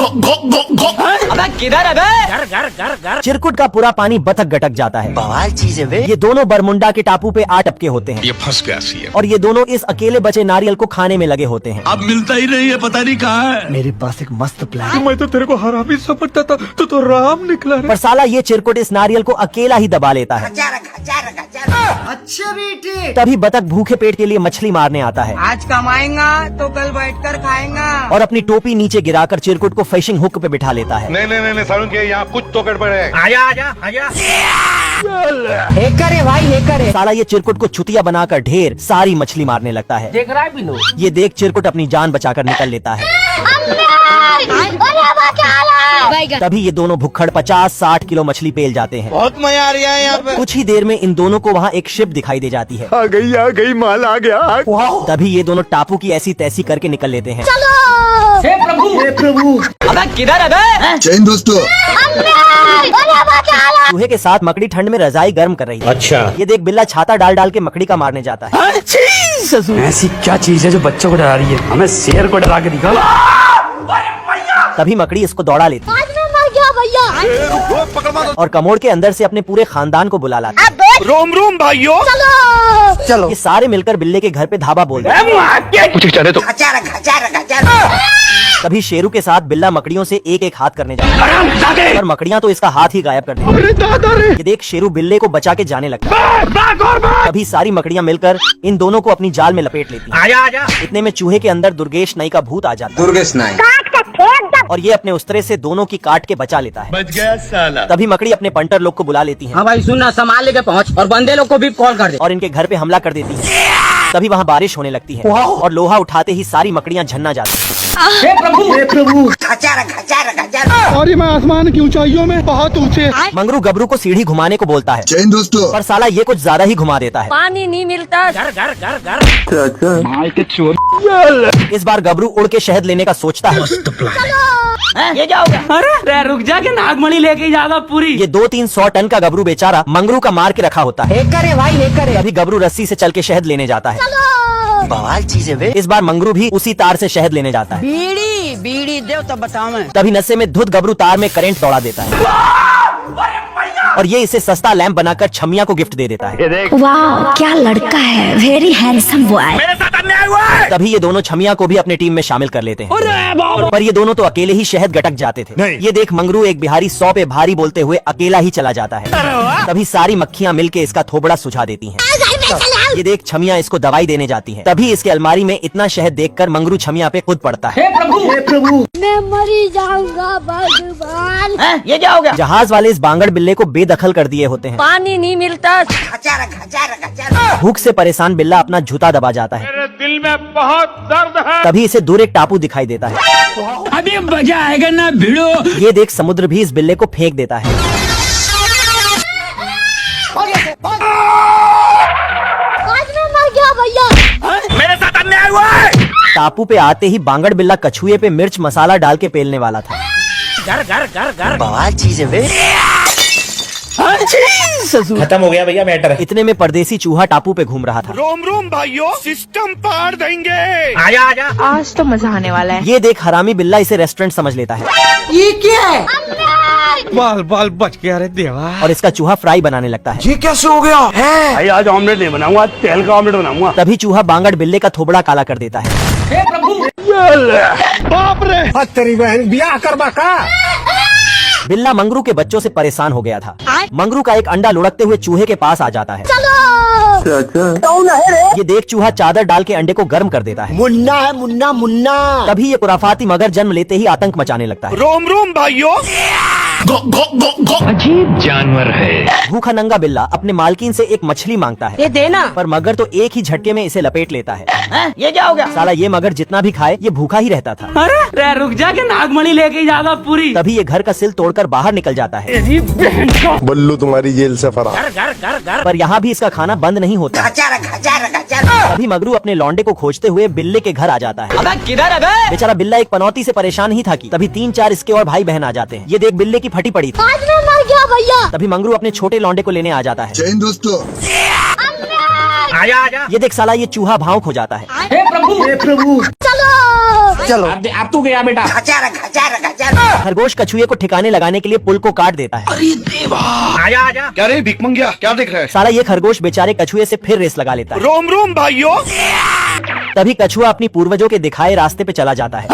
अबे किधर है बे? घर। चिरकुट का पूरा पानी बतख गटक जाता है। बवाल चीज है बे। ये दोनों बरमुंडा के टापू पे आ टपके होते हैं। ये फंस गया सी है। और ये दोनों इस अकेले बचे नारियल को खाने में लगे होते हैं। अब मिलता ही नहीं है, पता नहीं कहाँ है। मेरे पास एक मस्त प्लान। मैं तो तेरे को हरामी समझता था, तो राम निकला रे। पर साला ये चिरकुट इस नारियल को अकेला ही दबा लेता है। अच्छा बेटे, तभी बतख भूखे पेट के लिए मछली मारने आता है आज कमाएगा तो कल बैठकर खाएगा। और अपनी टोपी नीचे गिराकर चिरकुट को फिशिंग हुक पे बिठा लेता है। नहीं सारुण के यहाँ कुछ तो गड़बड़ है। आजा। हैकर है भाई, हैकर है। साला ये चिरकुट को छुतिया बनाकर ढेर सारी मछली मारने लगता है। देख रहा है बिनो। ये देख चिरकुट अपनी जान बचाकर निकल लेता है। तभी ये दोनों भुक्खड़ 50-60 किलो मछली पेल जाते हैं। बहुत मजा आ रहा है यहाँ पे। कुछ ही देर में इन दोनों को वहाँ एक शिप दिखाई दे जाती है। आ गई माल आ गया। तभी ये दोनों टापू की ऐसी तैसी करके निकल लेते हैं। हे प्रभु। अबे किधर है बे? चैन दोस्तों। चूहे के साथ मकड़ी ठंड में रजाई गर्म कर रही है। अच्छा। ये देख बिल्ला छाता डाल डाल के मकड़ी का मारने जाता है। ऐसी क्या चीज है जो बच्चों को डरा रही है? हमें शेर को डरा के दिखा। तभी मकड़ी इसको दौड़ा लेती है और कमोड़ के अंदर से अपने पूरे खानदान को बुला लाती है। रोम भाइयों। चलो ये सारे मिलकर बिल्ले के घर पे धाबा बोल देते हैं। कुछ चले तो। तभी शेरू के साथ बिल्ला मकड़ियों से एक एक हाथ करने जाता है और मकड़ियां तो इसका हाथ ही गायब कर देती हैं। ये देख शेरू बिल्ले को बचा के जाने लगता है। तभी सारी मकड़ियां मिलकर इन दोनों को अपनी जाल में लपेट लेती हैं। आजा। इतने में चूहे के अंदर दुर्गेश नाई का भूत आ जाता है दुर्गेश नाई। और ये अपने उस्तरे से दोनों की काट के बचा लेता है। बच गया साला। तभी मकड़ी अपने पंटर लोग को बुला लेती है हाँ भाई सुन ना, सामान लेके पहुँच और बंदे लोग को भी कॉल कर दे। और इनके घर पे हमला कर देती है। तभी वहाँ बारिश होने लगती है और लोहा उठाते ही सारी मकड़ियाँ झन्ना जाती हैं। हे प्रभु। और मैं आसमान की ऊंचाइयों में बहुत ऊंचे। मंगरू गबरू को सीढ़ी घुमाने को बोलता है, चैन दोस्तों। पर साला ये कुछ ज्यादा ही घुमा देता है। पानी नहीं मिलता। घर। इस बार गबरू उड़ के शहद लेने का सोचता है। ये क्या होगा? अरे रुक जा के नागमणि लेके जाएगा पूरी। ये 200-300 टन का गबरू बेचारा मंगरू का मार के रखा होता है। हैकर है भाई, हैकर है। तभी गबरू रस्सी से चल के शहद लेने जाता है। बवाल चीज है बे। इस बार मंगरू भी उसी तार से शहद लेने जाता है। बीड़ी दे तो बताओ मैं। तभी नशे में धुत गबरू तार में करंट दौड़ा देता है और ये इसे सस्ता लैंप बनाकर छमिया को गिफ्ट दे देता है। वाह क्या लड़का है, वेरी हैंडसम बॉय। तभी ये दोनों छमिया को भी अपने टीम में शामिल कर लेते हैं। पर ये दोनों तो अकेले ही शहद गटक जाते थे। ये देख मंगरू एक बिहारी 100 पे भारी बोलते हुए अकेला ही चला जाता है। तभी सारी मक्खियाँ मिलके इसका थोबड़ा सुझा देती हैं। ये देख छमिया इसको दवाई देने जाती है। तभी इसके अलमारी में इतना शहद देखकर मंगरू छमिया पे खुद पड़ता है। हे प्रभु। मैं मरी जाऊंगा भगवान। ये क्या हो गया? जहाज वाले इस बांगड़ बिल्ले को बेदखल कर दिए होते हैं। पानी नहीं मिलता। भूख से परेशान बिल्ला अपना जूता दबा जाता है। मेरे दिल में बहुत दर्द है। तभी इसे दूर एक टापू दिखाई देता है। अभी मजा आएगा ना भिड़ो। ये देख समुद्र भी इस बिल्ले को फेंक देता है। आज मैं मर गया भैया। मेरे साथ अन्याय हुआ है। टापू पे आते ही बांगड़ बिल्ला कछुए पे मिर्च मसाला डाल के पेलने वाला था। घर। बवाल चीज है बे। खत्म हो गया भैया मैटर। इतने में परदेसी चूहा टापू पे घूम रहा था। रोम भाइयों, सिस्टम पार देंगे। आजा। आज तो मजा आने वाला है। ये देख हरामी बिल्ला इसे रेस्टोरेंट समझ लेता है ये क्या है? बाल बच गया रे देवा। और इसका चूहा फ्राई बनाने लगता है। ये कैसे हो गया है? भाई आज ऑमलेट नहीं बनाऊंगा, आज तेल का ऑमलेट बनाऊंगा। तभी चूहा बांगड़ बिल्ले का थोबड़ा काला कर देता है। हे प्रभु। बाप रे। तेरी बहन ब्याह करवा का। बिल्ला मंगरू के बच्चों से परेशान हो गया था। मंगरू का एक अंडा लुढ़कते हुए चूहे के पास आ जाता है। ये देख चूहा चादर डाल के अंडे को गर्म कर देता है। मुन्ना है मुन्ना। तभी ये कुराफाती मगर जन्म लेते ही आतंक मचाने लगता है। रोम भाइयों। अजीब जानवर है। भूखा नंगा बिल्ला अपने मालकिन से एक मछली मांगता है। ये देना। पर मगर तो एक ही झटके में इसे लपेट लेता है। ये क्या हो गया? साला ये मगर जितना भी खाए ये भूखा ही रहता था। अरे रुक जा के नागमणि लेके जाएगा पूरी। तभी ये घर का सिल तोड़कर बाहर निकल जाता है। बल्लू तुम्हारी जेल से फरार। घर। पर यहाँ भी इसका खाना बंद नहीं होता। तभी मगरू अपने लौंडे को खोजते हुए बिल्ले के घर आ जाता है। अबे किधर है बे? बेचारा बिल्ला एक पनौती से परेशान ही था कि तभी 3-4 इसके और भाई बहन आ जाते हैं। ये देख बिल्ले की फटी पड़ी थी। आज मैं मर गया भैया। तभी मंगरू अपने छोटे लौंडे को लेने आ जाता है। चैन दोस्तों। आजा। ये देख साला ये चूहा भाव खो जाता है। हे प्रभु। चलो अब तू गया बेटा। खरगोश कछुए को ठिकाने लगाने के लिए पुल को काट देता है। क्या रे भिख मंगिया क्या देख रहा है? साला ये खरगोश बेचारे कछुए से फिर रेस लगा लेता है। रोम रोम भाइयों। तभी कछुआ अपनी पूर्वजों के दिखाए रास्ते पे चला जाता है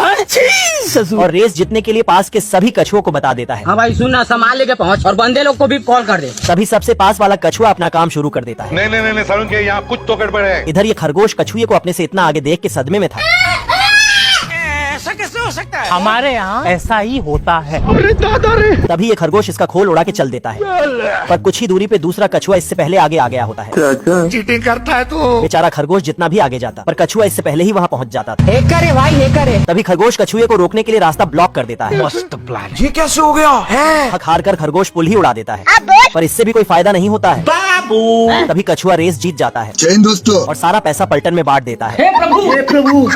और रेस जीतने के लिए पास के सभी कछुओं को बता देता है। हाँ भाई सुनना, संभाल लेके पहुँच और बंदे लोग को भी कॉल कर दे। तभी सबसे पास वाला कछुआ अपना काम शुरू कर देता है। नहीं सारुण के यहाँ कुछ तो गड़बड़ है। इधर ये खरगोश कछुए को अपने से इतना आगे देख के सदमे में था। ऐसा कैसे हो सकता है? हमारे यहाँ ऐसा ही होता है। अरे दादा रे। तभी ये खरगोश इसका खोल उड़ा के चल देता है, पर कुछ ही दूरी पे दूसरा कछुआ इससे पहले आगे आ गया होता है। चीटिंग करता है तो। बेचारा खरगोश जितना भी आगे जाता, पर कछुआ इससे पहले ही वहाँ पहुँच जाता था। एक करे भाई, एक करे। तभी खरगोश कछुए को रोकने के लिए रास्ता ब्लॉक कर देता है। मस्त प्लान। ये कैसे हो गया है? थक हार कर खरगोश पुल ही उड़ा देता है, पर इससे भी कोई फायदा नहीं होता है। तभी कछुआ रेस जीत जाता है जय हिंद दोस्तों। और सारा पैसा पलटन में बांट देता है। हे प्रभु, हे प्रभु।